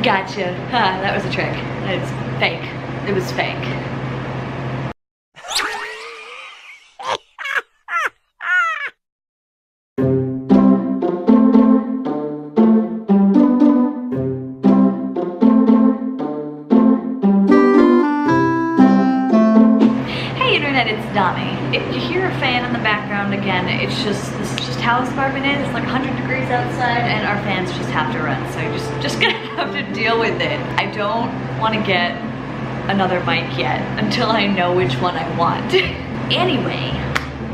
Gotcha. Ha, that was a trick. It's fake. It was fake. Hey internet, it's Domi. If you hear a fan in the background again, this is just how this apartment is. It's like 100 degrees outside and our fans just have to run, so you're just gonna have to deal with it. I don't want to get another mic yet until I know which one I want. Anyway,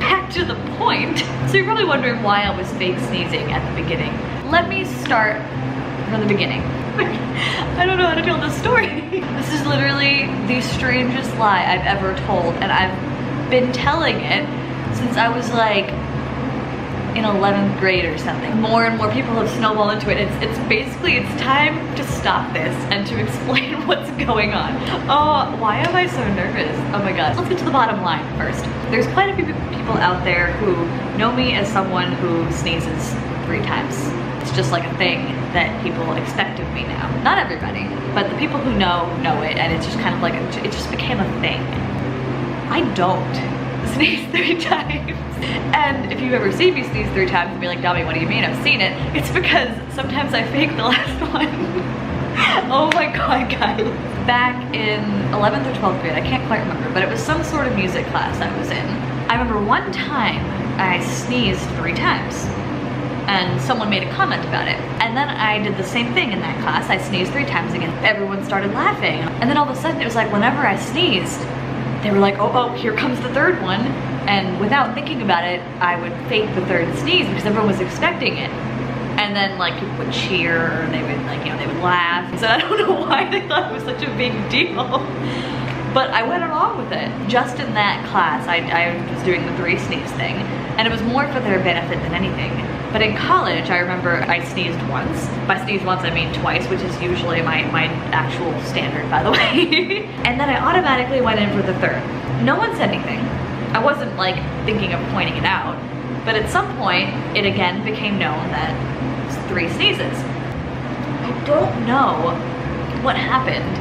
back to the point. So you're probably wondering why I was fake sneezing at the beginning. Let me start from the beginning. I don't know how to tell this story. This is literally the strangest lie I've ever told, and I've been telling it since I was like in 11th grade or something. More and more people have snowballed into it. It's basically, it's time to stop this and to explain what's going on. Oh, why am I so nervous? Oh my god. Let's get to the bottom line first. There's quite a few people out there who know me as someone who sneezes 3 times. It's just like a thing that people expect of me now. Not everybody, but the people who know it, and it's just kind of like, it just became a thing. I don't sneeze 3 times. And if you've ever seen me sneeze 3 times and be like, Domi, what do you mean? I've seen it. It's because sometimes I fake the last one. Oh my god, guys. Back in 11th or 12th grade, I can't quite remember, but it was some sort of music class I was in. I remember one time I sneezed 3 times. And someone made a comment about it. And then I did the same thing in that class. I sneezed 3 times again. Everyone started laughing. And then all of a sudden it was like whenever I sneezed, they were like, oh, here comes the 3rd one. And without thinking about it, I would fake the 3rd sneeze because everyone was expecting it. And then like people would cheer, or they would like, you know, they would laugh. So I don't know why they thought it was such a big deal. But I went along with it. Just in that class, I was doing the 3 sneeze thing. And it was more for their benefit than anything. But in college, I remember I sneezed once. By sneeze once, I mean twice, which is usually my actual standard, by the way. And then I automatically went in for the 3rd. No one said anything. I wasn't like thinking of pointing it out. But at some point, it again became known that it's 3 sneezes. I don't know what happened,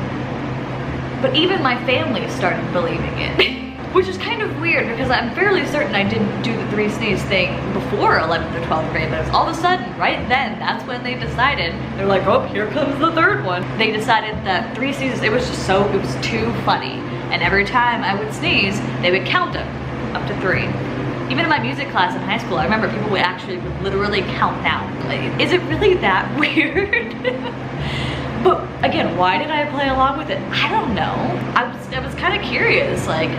but even my family started believing it. Which is kind of weird because I'm fairly certain I didn't do the 3 sneeze thing before 11th or 12th grade, but it was all of a sudden, right then, that's when they decided, they're like, oh, here comes the 3rd one. They decided that 3 sneezes, it was too funny. And every time I would sneeze, they would count them up to 3. Even in my music class in high school, I remember people would literally count down. Like, is it really that weird? But again, why did I play along with it? I don't know. I was kind of curious, like,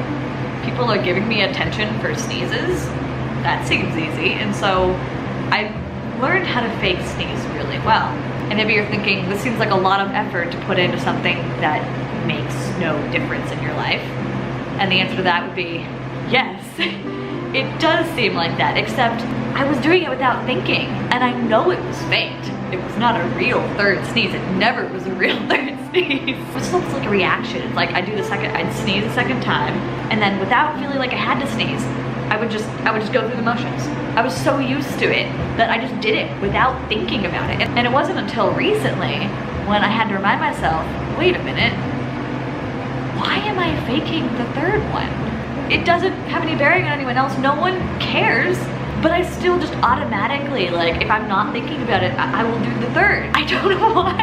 people are giving me attention for sneezes. That seems easy. And so I learned how to fake sneeze really well. And maybe you're thinking, this seems like a lot of effort to put into something that makes no difference in your life. And the answer to that would be, yes. It does seem like that, except I was doing it without thinking. And I know it was faked. It was not a real 3rd sneeze. It never was a real 3rd sneeze. It just looks like a reaction. It's like I'd sneeze a 2nd time, and then without feeling like I had to sneeze, I would just go through the motions. I was so used to it that I just did it without thinking about it. And it wasn't until recently when I had to remind myself, wait a minute, why am I faking the 3rd one? It doesn't have any bearing on anyone else. No one cares. But I still just automatically, like, if I'm not thinking about it, I will do the 3rd. I don't know why.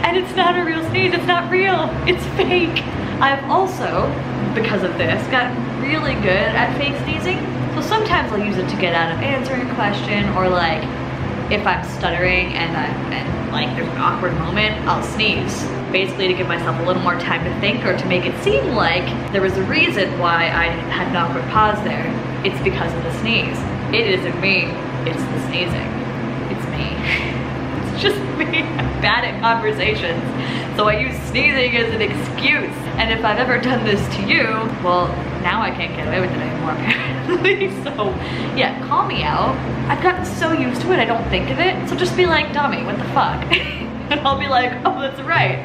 And it's not a real sneeze, it's not real, it's fake. I've also, because of this, gotten really good at fake sneezing. So sometimes I'll use it to get out of answering a question, or like, if I'm stuttering and like there's an awkward moment, I'll sneeze. Basically to give myself a little more time to think, or to make it seem like there was a reason why I had an awkward pause there. It's because of the sneeze. It isn't me, it's the sneezing. It's me. It's just me. I'm bad at conversations. So I use sneezing as an excuse. And if I've ever done this to you, well, now I can't get away with it anymore, apparently. So yeah, call me out. I've gotten so used to it, I don't think of it. So just be like, Domi, what the fuck? And I'll be like, oh, that's right.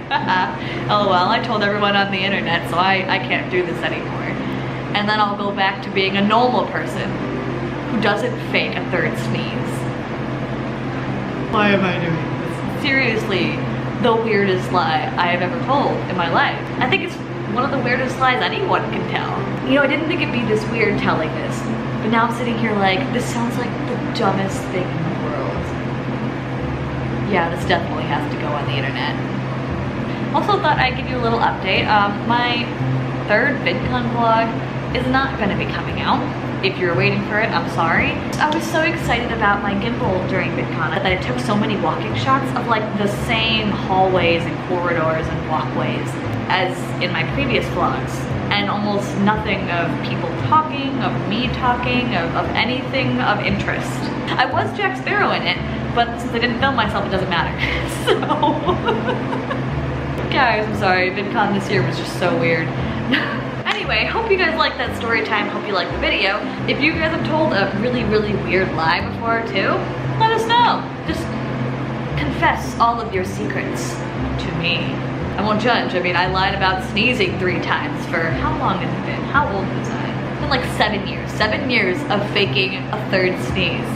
LOL, I told everyone on the internet, so I can't do this anymore. And then I'll go back to being a normal person who doesn't fake a 3rd sneeze. Why am I doing this? Seriously, the weirdest lie I have ever told in my life. I think it's one of the weirdest lies anyone can tell. You know, I didn't think it'd be this weird telling this, but now I'm sitting here like, this sounds like the dumbest thing in the world. Yeah, this definitely has to go on the internet. Also thought I'd give you a little update. My third VidCon vlog is not gonna be coming out. If you're waiting for it, I'm sorry. I was so excited about my gimbal during VidCon that I took so many walking shots of like the same hallways and corridors and walkways as in my previous vlogs, and almost nothing of people talking, of me talking, of anything of interest. I was Jack Sparrow in it, but since I didn't film myself, it doesn't matter. So, guys, I'm sorry, VidCon this year was just so weird. Anyway, hope you guys liked that story time, hope you liked the video. If you guys have told a really, really weird lie before too, let us know. Just confess all of your secrets to me. I won't judge. I mean, I lied about sneezing 3 times for how long has it been? How old was I? It's been like 7 years. 7 years of faking a 3rd sneeze.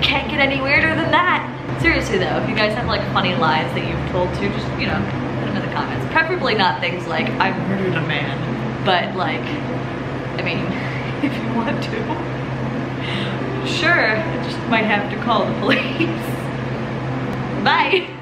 Can't get any weirder than that. Seriously though, if you guys have like funny lies that you've told too, just, you know, put them in the comments. Preferably not things like, I murdered a man. But like, I mean, if you want to. Sure, I just might have to call the police. Bye.